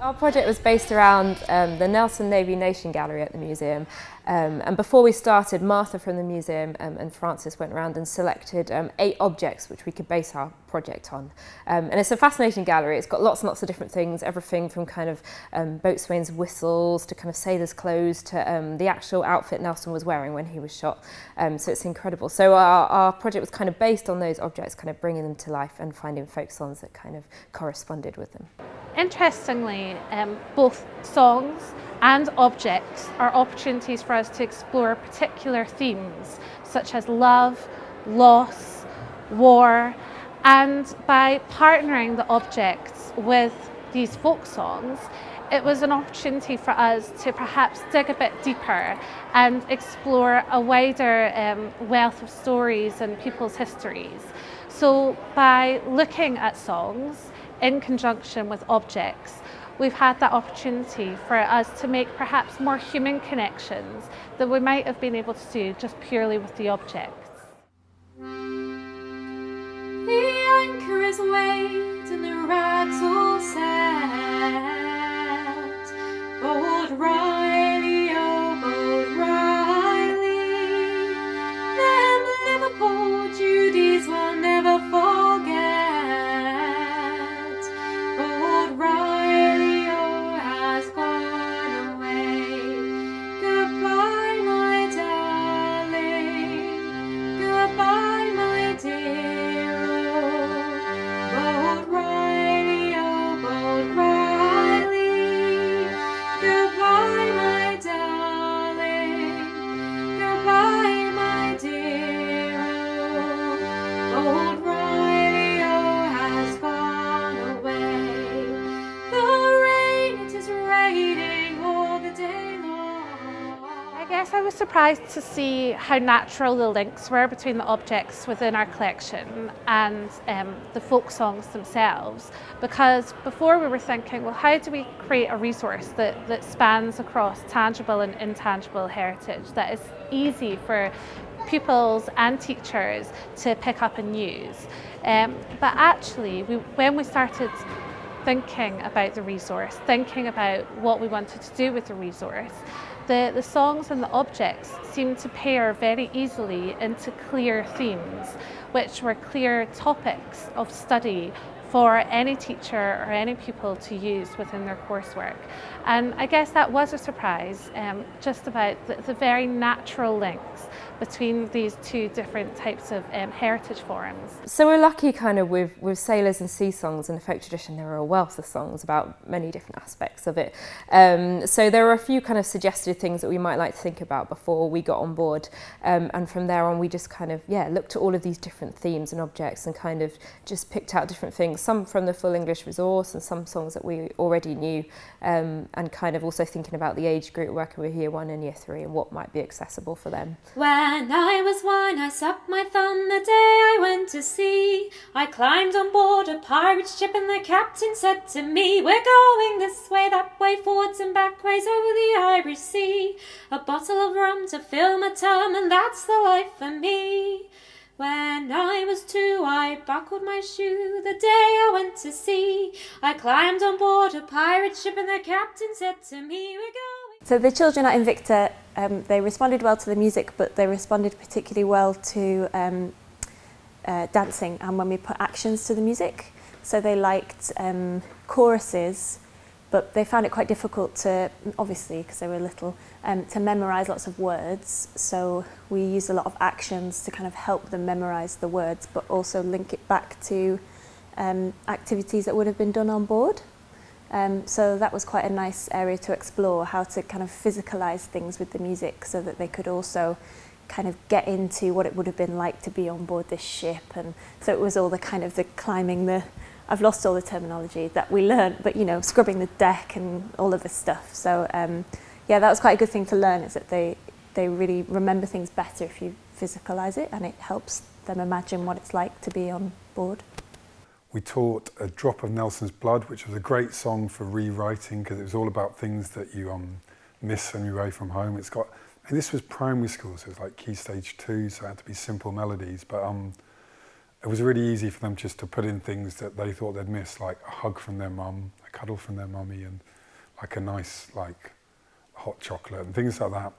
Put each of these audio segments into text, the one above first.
Our project was based around the Nelson Navy Nation Gallery at the museum, and before we started, Martha from the museum and Francis went around and selected 8 objects which we could base our project on. And it's a fascinating gallery. It's got lots and lots of different things, everything from kind of boatswains' whistles to kind of sailors' clothes to the actual outfit Nelson was wearing when he was shot. So it's incredible. So our project was kind of based on those objects, kind of bringing them to life and finding folk songs that kind of corresponded with them. Interestingly, both songs and objects are opportunities for us to explore particular themes such as love, loss, war, and by partnering the objects with these folk songs, it was an opportunity for us to perhaps dig a bit deeper and explore a wider wealth of stories and people's histories. So by looking at songs in conjunction with objects, we've had that opportunity for us to make perhaps more human connections that we might have been able to do just purely with the objects. The anchor is weighed and the rags all set. Bold Riley, oh bold Riley, them Liverpool duties will never forget. Bold Riley, oh, has gone away. Goodbye, my darling. Goodbye, my dear. Bold Riley, oh, bold Riley. Goodbye, my darling. Goodbye, my dear. Bold Riley, oh, has gone away. The rain, it is raining all the day long. I guess I was surprised to see how natural the links were between the objects within our collection and the folk songs themselves, because before we were thinking, well, how do we create a resource that spans across tangible and intangible heritage that is easy for pupils and teachers to pick up and use. But actually, when we started thinking about the resource, thinking about what we wanted to do with the resource, the songs and the objects seemed to pair very easily into clear themes, which were clear topics of study for any teacher or any pupil to use within their coursework. And I guess that was a surprise, just about the very natural links between these two different types of heritage forms. So we're lucky kind of with sailors and sea songs and the folk tradition. There are a wealth of songs about many different aspects of it. So there are a few kind of suggested things that we might like to think about before we got on board. And from there on we just kind of, looked at all of these different themes and objects and kind of just picked out different things, some from the full English resource and some songs that we already knew, and kind of also thinking about the age group, working with year 1 and year 3 and what might be accessible for them. When I was 1, I sucked my thumb the day I went to sea. I climbed on board a pirate ship and the captain said to me, we're going this way, that way, forwards and backways over the Irish Sea. A bottle of rum to fill my tum and that's the life for me. When I was 2, I buckled my shoe the day I went to sea. I climbed on board a pirate ship and the captain said to me, we're going. So the children at Invicta, they responded well to the music, but they responded particularly well to dancing and when we put actions to the music. So they liked choruses, but they found it quite difficult to, obviously because they were little, to memorise lots of words. So we used a lot of actions to kind of help them memorise the words, but also link it back to activities that would have been done on board. So that was quite a nice area to explore, how to kind of physicalise things with the music so that they could also kind of get into what it would have been like to be on board this ship. And so it was all the kind of the climbing the, I've lost all the terminology that we learned, but you know, scrubbing the deck and all of this stuff. So yeah, that was quite a good thing to learn, is that they really remember things better if you physicalise it, and it helps them imagine what it's like to be on board. We taught A Drop of Nelson's Blood, which was a great song for rewriting because it was all about things that you miss when you're away from home. It's got, and this was primary school, so it was like Key Stage 2, so it had to be simple melodies, but it was really easy for them just to put in things that they thought they'd miss, like a hug from their mum, a cuddle from their mummy, and like a nice like hot chocolate and things like that.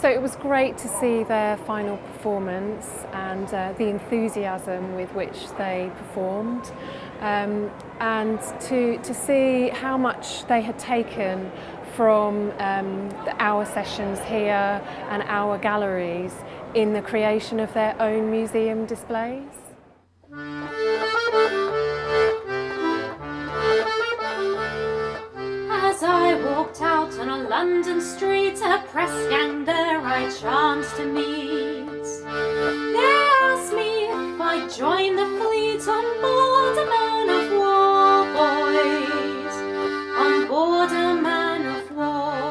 So it was great to see their final performance and the enthusiasm with which they performed, and to see how much they had taken from our sessions here and our galleries in the creation of their own museum displays. As I walked out on a London street, a press gang there I chanced to meet. They asked me if I'd join the fleet on board a man of war, boys, on board a man of war.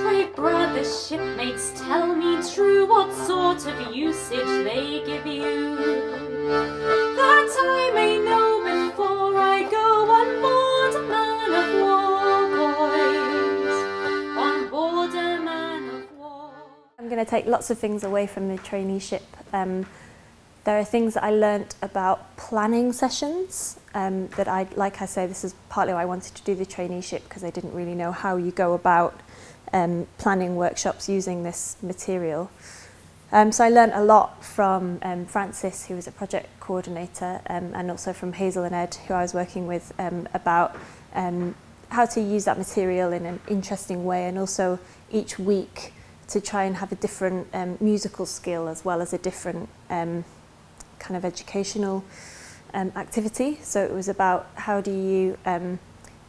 Pray, brothers, shipmates, tell me true what sort of usage they give you, that I may know before I go on board a man of war, boys, on board a man of war. I'm going to take lots of things away from the traineeship. There are things that I learnt about planning sessions that like I say, this is partly why I wanted to do the traineeship, because I didn't really know how you go about planning workshops using this material. So I learnt a lot from Francis, who was a project coordinator, and also from Hazel and Ed, who I was working with, about how to use that material in an interesting way, and also each week to try and have a different musical skill as well as a different kind of educational activity. So it was about how do you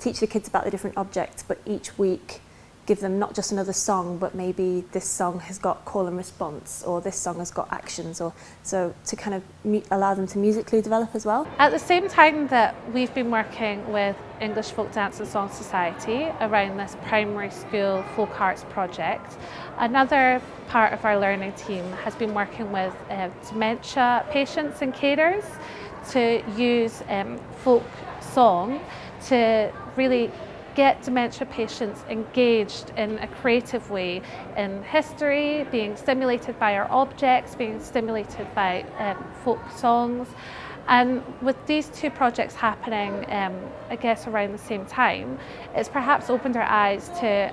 teach the kids about the different objects, but each week give them not just another song, but maybe this song has got call and response, or this song has got actions, or so to kind of allow them to musically develop as well. At the same time that we've been working with English Folk Dance and Song Society around this primary school folk arts project, another part of our learning team has been working with dementia patients and carers to use folk song to really get dementia patients engaged in a creative way in history, being stimulated by our objects, being stimulated by folk songs. And with these two projects happening, I guess around the same time, it's perhaps opened our eyes to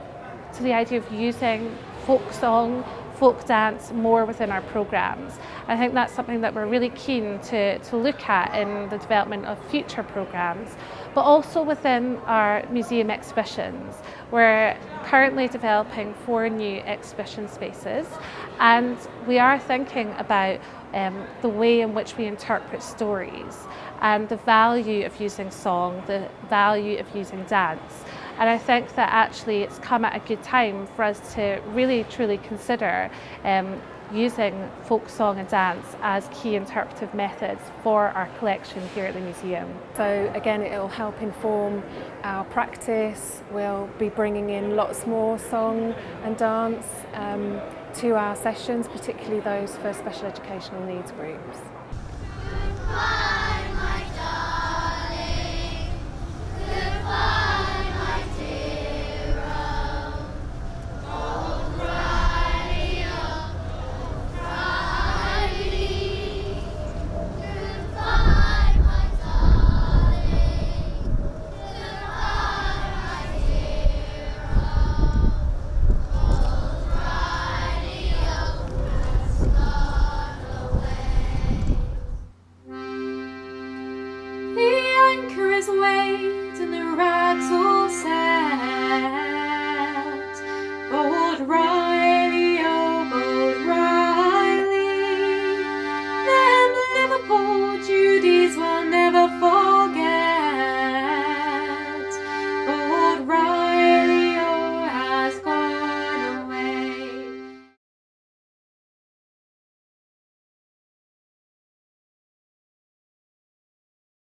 the idea of using folk song, folk dance more within our programmes. I think that's something that we're really keen to look at in the development of future programmes, but also within our museum exhibitions. We're currently developing 4 new exhibition spaces, and we are thinking about the way in which we interpret stories and the value of using song, the value of using dance. And I think that actually it's come at a good time for us to really truly consider using folk song and dance as key interpretive methods for our collection here at the museum. So again, it will help inform our practice. We'll be bringing in lots more song and dance to our sessions, particularly those for special educational needs groups. Goodbye, my darling. Goodbye, my dear. Old Riley, old Riley. Goodbye, my darling. Goodbye, my dear. Old Riley, has gone away. The anchor is weighed and the rags all set. Bold Riley, oh bold Riley, them Liverpool duties will never fall.